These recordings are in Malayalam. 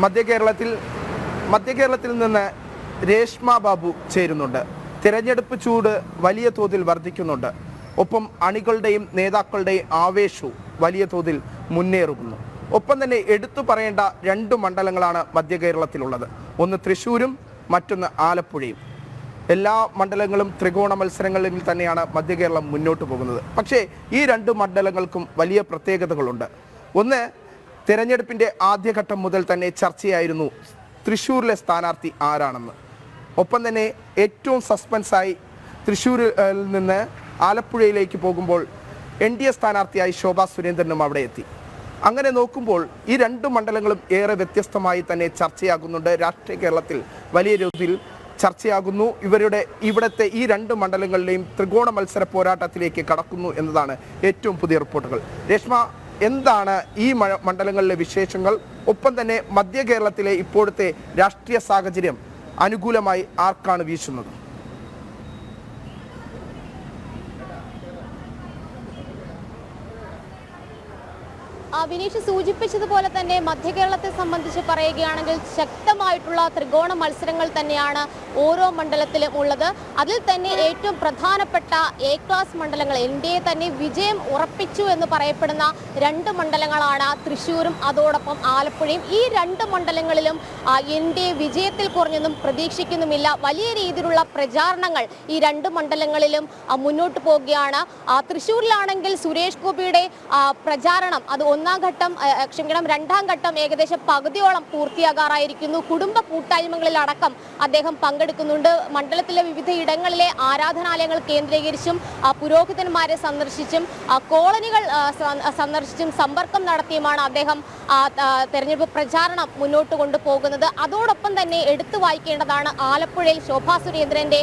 മധ്യ കേരളത്തിൽ നിന്ന് രേഷ്മ ബാബു ചേരുന്നുണ്ട്. തിരഞ്ഞെടുപ്പ് ചൂട് വലിയ തോതിൽ വർദ്ധിക്കുന്നുണ്ട്. ഒപ്പം അണികളുടെയും നേതാക്കളുടെയും ആവേശവും വലിയ തോതിൽ മുന്നേറുന്നു. ഒപ്പം തന്നെ എടുത്തു പറയേണ്ട 2 മണ്ഡലങ്ങളാണ് മധ്യ കേരളത്തിലുള്ളത്. ഒന്ന് തൃശ്ശൂരും മറ്റൊന്ന് ആലപ്പുഴയും. എല്ലാ മണ്ഡലങ്ങളും ത്രികോണ മത്സരങ്ങളിൽ തന്നെയാണ് മധ്യ കേരളം മുന്നോട്ട് പോകുന്നത്. പക്ഷേ ഈ 2 മണ്ഡലങ്ങൾക്കും വലിയ പ്രത്യേകതകളുണ്ട്. ഒന്ന്, തിരഞ്ഞെടുപ്പിൻ്റെ ആദ്യഘട്ടം മുതൽ തന്നെ ചർച്ചയായിരുന്നു തൃശ്ശൂരിലെ സ്ഥാനാർത്ഥി ആരാണെന്ന്. ഒപ്പം തന്നെ ഏറ്റവും സസ്പെൻസായി തൃശ്ശൂരിൽ നിന്ന് ആലപ്പുഴയിലേക്ക് പോകുമ്പോൾ NDA സ്ഥാനാർത്ഥിയായി ശോഭാ സുരേന്ദ്രനും അവിടെ എത്തി. അങ്ങനെ നോക്കുമ്പോൾ ഈ 2 മണ്ഡലങ്ങളും ഏറെ വ്യത്യസ്തമായി തന്നെ ചർച്ചയാകുന്നുണ്ട്. രാഷ്ട്രീയ കേരളത്തിൽ വലിയ രീതിയിൽ ചർച്ചയാകുന്നു. ഇവിടുത്തെ ഈ 2 മണ്ഡലങ്ങളിലെയും ത്രികോണ മത്സര പോരാട്ടത്തിലേക്ക് കടക്കുന്നു എന്നതാണ് ഏറ്റവും പുതിയ റിപ്പോർട്ടുകൾ. രേഷ്മ, എന്താണ് ഈ മണ്ഡലങ്ങളിലെ വിശേഷങ്ങൾ? ഒപ്പം തന്നെ മധ്യ കേരളത്തിലെ ഇപ്പോഴത്തെ രാഷ്ട്രീയ സാഹചര്യം അനുകൂലമായി ആർക്കാണ് വീശുന്നത്? വിനീഷ് സൂചിപ്പിച്ചതുപോലെ തന്നെ മധ്യ കേരളത്തെ സംബന്ധിച്ച് പറയുകയാണെങ്കിൽ ശക്തമായിട്ടുള്ള ത്രികോണ മത്സരങ്ങൾ തന്നെയാണ് ഓരോ മണ്ഡലത്തിലും ഉള്ളത്. അതിൽ തന്നെ ഏറ്റവും പ്രധാനപ്പെട്ട A ക്ലാസ് മണ്ഡലങ്ങൾ, NDA തന്നെ വിജയം ഉറപ്പിച്ചു എന്ന് പറയപ്പെടുന്ന 2 മണ്ഡലങ്ങളാണ് തൃശ്ശൂരും അതോടൊപ്പം ആലപ്പുഴയും. ഈ 2 മണ്ഡലങ്ങളിലും NDA വിജയത്തിൽ കുറഞ്ഞൊന്നും പ്രതീക്ഷിക്കുന്നുമില്ല. വലിയ രീതിയിലുള്ള പ്രചാരണങ്ങൾ ഈ 2 മണ്ഡലങ്ങളിലും മുന്നോട്ട് പോവുകയാണ്. തൃശ്ശൂരിലാണെങ്കിൽ സുരേഷ് ഗോപിയുടെ പ്രചാരണം അത് രണ്ടാം ഘട്ടം ഏകദേശം പകുതിയോളം പൂർത്തിയാകാറായിരിക്കുന്നു. കുടുംബ കൂട്ടായ്മകളിലടക്കം അദ്ദേഹം പങ്കെടുക്കുന്നുണ്ട്. മണ്ഡലത്തിലെ വിവിധ ഇടങ്ങളിലെ ആരാധനാലയങ്ങൾ കേന്ദ്രീകരിച്ചും പുരോഹിതന്മാരെ സന്ദർശിച്ചും കോളനികൾ സന്ദർശിച്ചും സമ്പർക്കം നടത്തിയുമാണ് അദ്ദേഹം തെരഞ്ഞെടുപ്പ് പ്രചാരണം മുന്നോട്ട് കൊണ്ടുപോകുന്നത്. അതോടൊപ്പം തന്നെ എടുത്തു വായിക്കേണ്ടതാണ് ആലപ്പുഴയിൽ ശോഭാ സുരേന്ദ്രന്റെ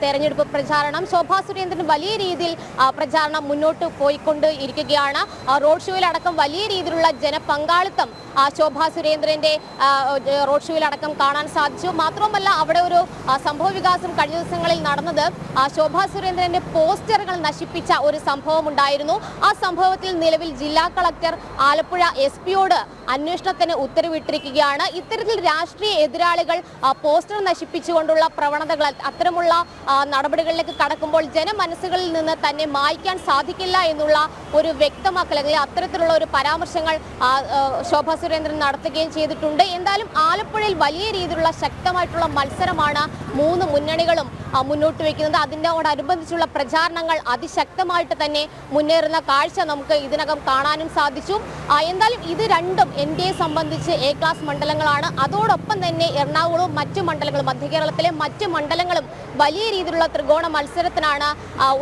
തെരഞ്ഞെടുപ്പ് പ്രചാരണം. ശോഭാ സുരേന്ദ്രൻ വലിയ രീതിയിൽ പ്രചാരണം മുന്നോട്ട് പോയിക്കൊണ്ട് ഇരിക്കുകയാണ്. റോഡ് ഷോയിലടക്കം വലിയ രീതിയിലുള്ള ജനപങ്കാളിത്തം ശോഭാ സുരേന്ദ്രന്റെ റോഡ് ഷോയിലടക്കം കാണാൻ സാധിച്ചു. മാത്രമല്ല അവിടെ ഒരു സംഭവ വികാസം കഴിഞ്ഞ ദിവസങ്ങളിൽ നടന്നത് ശോഭാ സുരേന്ദ്രന്റെ പോസ്റ്ററുകൾ നശിപ്പിച്ച ഒരു സംഭവം ഉണ്ടായിരുന്നു. ആ സംഭവത്തിൽ നിലവിൽ ജില്ലാ കളക്ടർ ആലപ്പുഴ SP-യോട് അന്വേഷണത്തിന് ഉത്തരവിട്ടിരിക്കുകയാണ്. ഇത്തരത്തിൽ രാഷ്ട്രീയ എതിരാളികൾ പോസ്റ്റർ നശിപ്പിച്ചുകൊണ്ടുള്ള പ്രവണതകൾ, അത്തരമുള്ള നടപടികളിലേക്ക് കടക്കുമ്പോൾ ജനമനസ്സുകളിൽ നിന്ന് തന്നെ മായ്ക്കാൻ സാധിക്കില്ല എന്നുള്ള ഒരു വ്യക്തമാക്കൽ അല്ലെങ്കിൽ അത്തരത്തിലുള്ള ഒരു പരാമർശങ്ങൾ ശോഭാ സുരേന്ദ്രൻ നടത്തുകയും ചെയ്തിട്ടുണ്ട്. എന്തായാലും ആലപ്പുഴയിൽ വലിയ രീതിയിലുള്ള ശക്തമായിട്ടുള്ള മത്സരമാണ് 3 മുന്നണികളും മുന്നോട്ട് വയ്ക്കുന്നത്. അതിനോടനുബന്ധിച്ചുള്ള പ്രചാരണങ്ങൾ അതിശക്തമായിട്ട് തന്നെ മുന്നേറുന്ന കാഴ്ച നമുക്ക് ഇതിനകം കാണാനും സാധിച്ചു. എന്തായാലും ഇത് 2ഉം NDA സംബന്ധിച്ച് A ക്ലാസ് മണ്ഡലങ്ങളാണ്. അതോടൊപ്പം തന്നെ എറണാകുളവും മറ്റു മണ്ഡലങ്ങളും മധ്യ കേരളത്തിലെ മറ്റു മണ്ഡലങ്ങളും വലിയ രീതിയിലുള്ള ത്രികോണ മത്സരത്തിനാണ്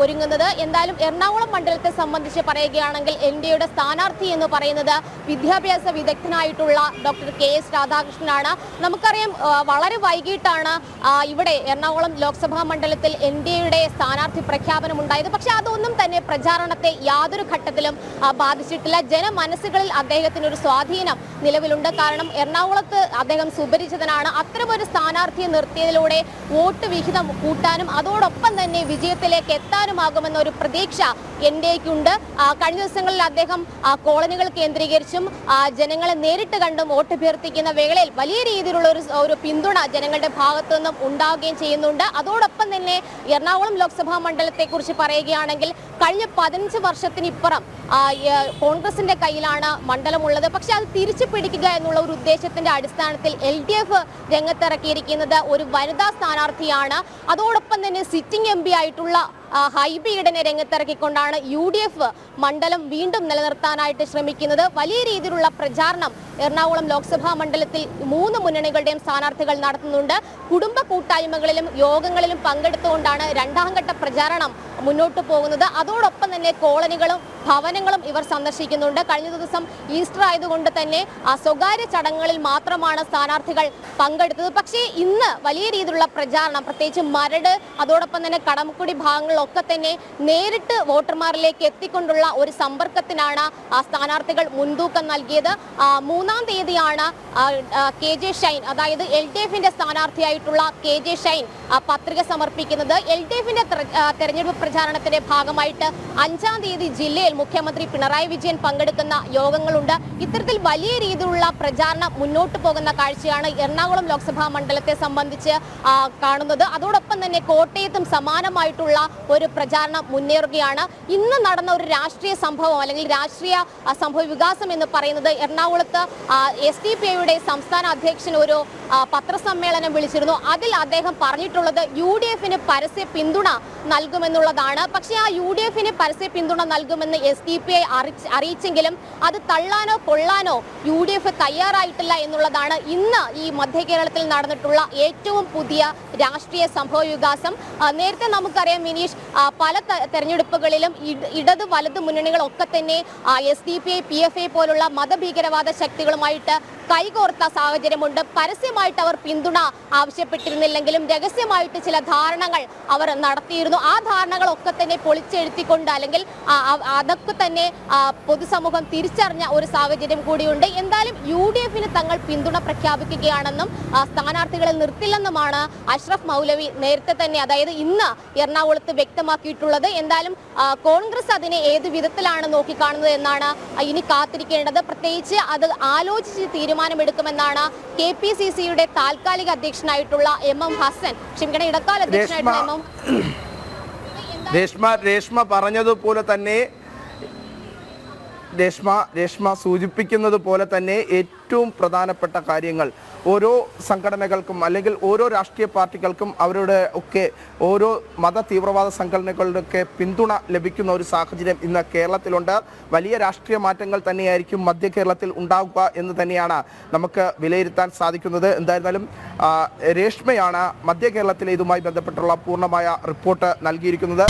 ഒരുങ്ങുന്നത്. എന്തായാലും എറണാകുളം മണ്ഡലത്തെ സംബന്ധിച്ച് പറയുകയാണെങ്കിൽ NDAയുടെ സ്ഥാനാർത്ഥി എന്ന് പറയുന്നത് വിദ്യാഭ്യാസ വിദഗ്ധനായിട്ടുള്ള ഡോക്ടർ KS രാധാകൃഷ്ണനാണ്. നമുക്കറിയാം വളരെ വൈകിട്ടാണ് ഇവിടെ എറണാകുളം ലോക്സഭാ മണ്ഡലത്തിൽ NDAയുടെ സ്ഥാനാർത്ഥി പ്രഖ്യാപനം ഉണ്ടായത്. പക്ഷെ അതൊന്നും തന്നെ പ്രചാരണത്തെ യാതൊരു ഘട്ടത്തിലും ബാധിച്ചിട്ടില്ല. ജനമനസ്സുകളിൽ അദ്ദേഹത്തിനൊരു സ്വാധീനം നിലവിലുണ്ട്. കാരണം എറണാകുളത്ത് അദ്ദേഹം സുപരിചിതനാണ്. അത്തരമൊരു സ്ഥാനാർത്ഥിയെ നിർത്തിയതിലൂടെ വോട്ട് വിഹിതം കൂട്ടാനും അതോടൊപ്പം തന്നെ വിജയത്തിലേക്ക് എത്താനുമാകുമെന്ന ഒരു പ്രതീക്ഷ NDAയ്ക്കുണ്ട്. കഴിഞ്ഞ ദിവസങ്ങളിൽ അദ്ദേഹം കോളനികൾ കേന്ദ്രീകരിച്ചും ജനങ്ങളെ നേരിട്ട് കണ്ടും വോട്ട് അഭ്യർത്ഥിക്കുന്ന വേളയിൽ വലിയ രീതിയിലുള്ള ഒരു പിന്തുണ ജനങ്ങളുടെ ഭാഗത്തു നിന്നും ഉണ്ടാവുകയും ചെയ്യുന്നുണ്ട്. അതോടൊപ്പം തന്നെ എറണാകുളം ലോക്സഭാ മണ്ഡലത്തെക്കുറിച്ച് പറയുകയാണെങ്കിൽ കഴിഞ്ഞ 15 വർഷത്തിനിപ്പുറം കോൺഗ്രസിന്റെ കയ്യിലാണ് മണ്ഡലമുള്ളത്. പക്ഷെ അത് തിരിച്ചു പിടിക്കുക എന്നുള്ള ഒരു ഉദ്ദേശത്തിന്റെ അടിസ്ഥാനത്തിൽ LDF രംഗത്തിറക്കിയിരിക്കുന്നത് ഒരു വനിതാ സ്ഥാനാർത്ഥിയാണ്. അതോടൊപ്പം തന്നെ സിറ്റിംഗ് MP ആയിട്ടുള്ള ഹൈബി ഈഡനെ രംഗത്തിറക്കിക്കൊണ്ടാണ് UDF മണ്ഡലം വീണ്ടും നിലനിർത്താനായിട്ട് ശ്രമിക്കുന്നത്. വലിയ രീതിയിലുള്ള പ്രചാരണം എറണാകുളം ലോക്സഭാ മണ്ഡലത്തിൽ 3 മുന്നണികളുടെയും സ്ഥാനാർത്ഥികൾ നടത്തുന്നുണ്ട്. കുടുംബ കൂട്ടായ്മകളിലും യോഗങ്ങളിലും പങ്കെടുത്തുകൊണ്ടാണ് 2ാം ഘട്ട പ്രചാരണം മുന്നോട്ട് പോകുന്നത്. അതോടൊപ്പം തന്നെ കോളനികളും ഭവനങ്ങളും ഇവർ സന്ദർശിക്കുന്നുണ്ട്. കഴിഞ്ഞ ദിവസം ഈസ്റ്റർ ആയതുകൊണ്ട് തന്നെ സ്വകാര്യ ചടങ്ങുകളിൽ മാത്രമാണ് സ്ഥാനാർത്ഥികൾ പങ്കെടുത്തത്. പക്ഷേ ഇന്ന് വലിയ രീതിയിലുള്ള പ്രചാരണം, പ്രത്യേകിച്ച് മരട് അതോടൊപ്പം തന്നെ കടമക്കുടി ഭാഗങ്ങളിൽ മുന്നണികളൊക്കെ തന്നെ നേരിട്ട് വോട്ടർമാരിലേക്ക് എത്തിക്കൊണ്ടുള്ള ഒരു സമ്പർക്കത്തിനാണ് സ്ഥാനാർത്ഥികൾ മുൻതൂക്കം നൽകിയത്. 3-ാം തീയതിയാണ് KJ ഷൈൻ, അതായത് LDFന്റെ സ്ഥാനാർത്ഥിയായിട്ടുള്ള KJ ഷൈൻ പത്രിക സമർപ്പിക്കുന്നത്. LDFന്റെ തെരഞ്ഞെടുപ്പ് പ്രചാരണത്തിന്റെ ഭാഗമായിട്ട് 5-ാം തീയതി ജില്ലയിൽ മുഖ്യമന്ത്രി പിണറായി വിജയൻ പങ്കെടുക്കുന്ന യോഗങ്ങളുണ്ട്. ഇത്തരത്തിൽ വലിയ രീതിയിലുള്ള പ്രചാരണം മുന്നോട്ട് പോകുന്ന കാഴ്ചയാണ് എറണാകുളം ലോക്സഭാ മണ്ഡലത്തെ സംബന്ധിച്ച് കാണുന്നത്. അതോടൊപ്പം തന്നെ കോട്ടയത്തും സമാനമായിട്ടുള്ള ഒരു പ്രചാരണം മുന്നേറുകയാണ്. ഇന്ന് നടന്ന ഒരു രാഷ്ട്രീയ സംഭവം അല്ലെങ്കിൽ രാഷ്ട്രീയ സംഭവ വികാസം എന്ന് പറയുന്നത് എറണാകുളത്ത് SDPIയുടെ സംസ്ഥാന അധ്യക്ഷൻ ഒരു പത്രസമ്മേളനം വിളിച്ചിരുന്നു. അതിൽ അദ്ദേഹം പറഞ്ഞിട്ടുള്ളത് UDFന് പരസ്യ പിന്തുണ നൽകുമെന്നുള്ളതാണ്. പക്ഷേ ആ UDFന് പരസ്യ പിന്തുണ നൽകുമെന്ന് SDPI അറിയിച്ചെങ്കിലും അത് തള്ളാനോ കൊള്ളാനോ UDF തയ്യാറായിട്ടില്ല എന്നുള്ളതാണ് ഇന്ന് ഈ മധ്യ കേരളത്തിൽ നടന്നിട്ടുള്ള ഏറ്റവും പുതിയ രാഷ്ട്രീയ സംഭവ വികാസം. നേരത്തെ നമുക്കറിയാം മിനീഷ്, പല തെരഞ്ഞെടുപ്പുകളിലും ഇടത് വലത് മുന്നണികളൊക്കെ തന്നെ SDPI PFI പോലുള്ള മതഭീകരവാദ ശക്തികളുമായിട്ട് കൈകോർത്ത സാഹചര്യമുണ്ട്. പരസ്യമായിട്ട് അവർ പിന്തുണ ആവശ്യപ്പെട്ടിരുന്നില്ലെങ്കിലും രഹസ്യമായിട്ട് ചില ധാരണകൾ അവർ നടത്തിയിരുന്നു. ആ ധാരണകളൊക്കെ തന്നെ പൊളിച്ചെഴുത്തിക്കൊണ്ട് അല്ലെങ്കിൽ അതൊക്കെ തന്നെ പൊതുസമൂഹം തിരിച്ചറിഞ്ഞ ഒരു സാഹചര്യം കൂടിയുണ്ട്. എന്തായാലും UDFന് തങ്ങൾ പിന്തുണ പ്രഖ്യാപിക്കുകയാണെന്നും സ്ഥാനാർത്ഥികളെ നിർത്തില്ലെന്നുമാണ് അഷ്റഫ് മൗലവി നേരത്തെ തന്നെ, അതായത് ഇന്ന് എറണാകുളത്ത് വ്യക്തമാക്കിയിട്ടുള്ളത്. എന്തായാലും കോൺഗ്രസ് അതിനെ ഏത് വിധത്തിലാണ് നോക്കിക്കാണുന്നത് എന്നാണ് ഇനി കാത്തിരിക്കേണ്ടത്. പ്രത്യേകിച്ച് അത് ആലോചിച്ച് തീരുമാനമെടുക്കുമെന്നാണ് KPCCയുടെ താൽക്കാലിക അധ്യക്ഷനായിട്ടുള്ള MM ഹസൻ, ക്ഷമിക്കണം, ഇടക്കാല അധ്യക്ഷനായിട്ടുള്ള രേഷ്മ പറഞ്ഞതുപോലെ തന്നെ രേഷ്മ സൂചിപ്പിക്കുന്നത് പോലെ തന്നെ ഏറ്റവും പ്രധാനപ്പെട്ട കാര്യങ്ങൾ ഓരോ സംഘടനകൾക്കും അല്ലെങ്കിൽ ഓരോ രാഷ്ട്രീയ പാർട്ടികൾക്കും അവരുടെ ഒക്കെ ഓരോ മത തീവ്രവാദ സംഘടനകളുടെ ഒക്കെ പിന്തുണ ലഭിക്കുന്ന ഒരു സാഹചര്യം ഇന്ന് കേരളത്തിലുണ്ട്. വലിയ രാഷ്ട്രീയ മാറ്റങ്ങൾ തന്നെയായിരിക്കും മധ്യ കേരളത്തിൽ ഉണ്ടാവുക എന്ന് തന്നെയാണ് നമുക്ക് വിലയിരുത്താൻ സാധിക്കുന്നത്. എന്തായിരുന്നാലും രേഷ്മയാണ് മധ്യ കേരളത്തിലെ ഇതുമായി ബന്ധപ്പെട്ടുള്ള പൂർണ്ണമായ റിപ്പോർട്ട് നൽകിയിരിക്കുന്നത്.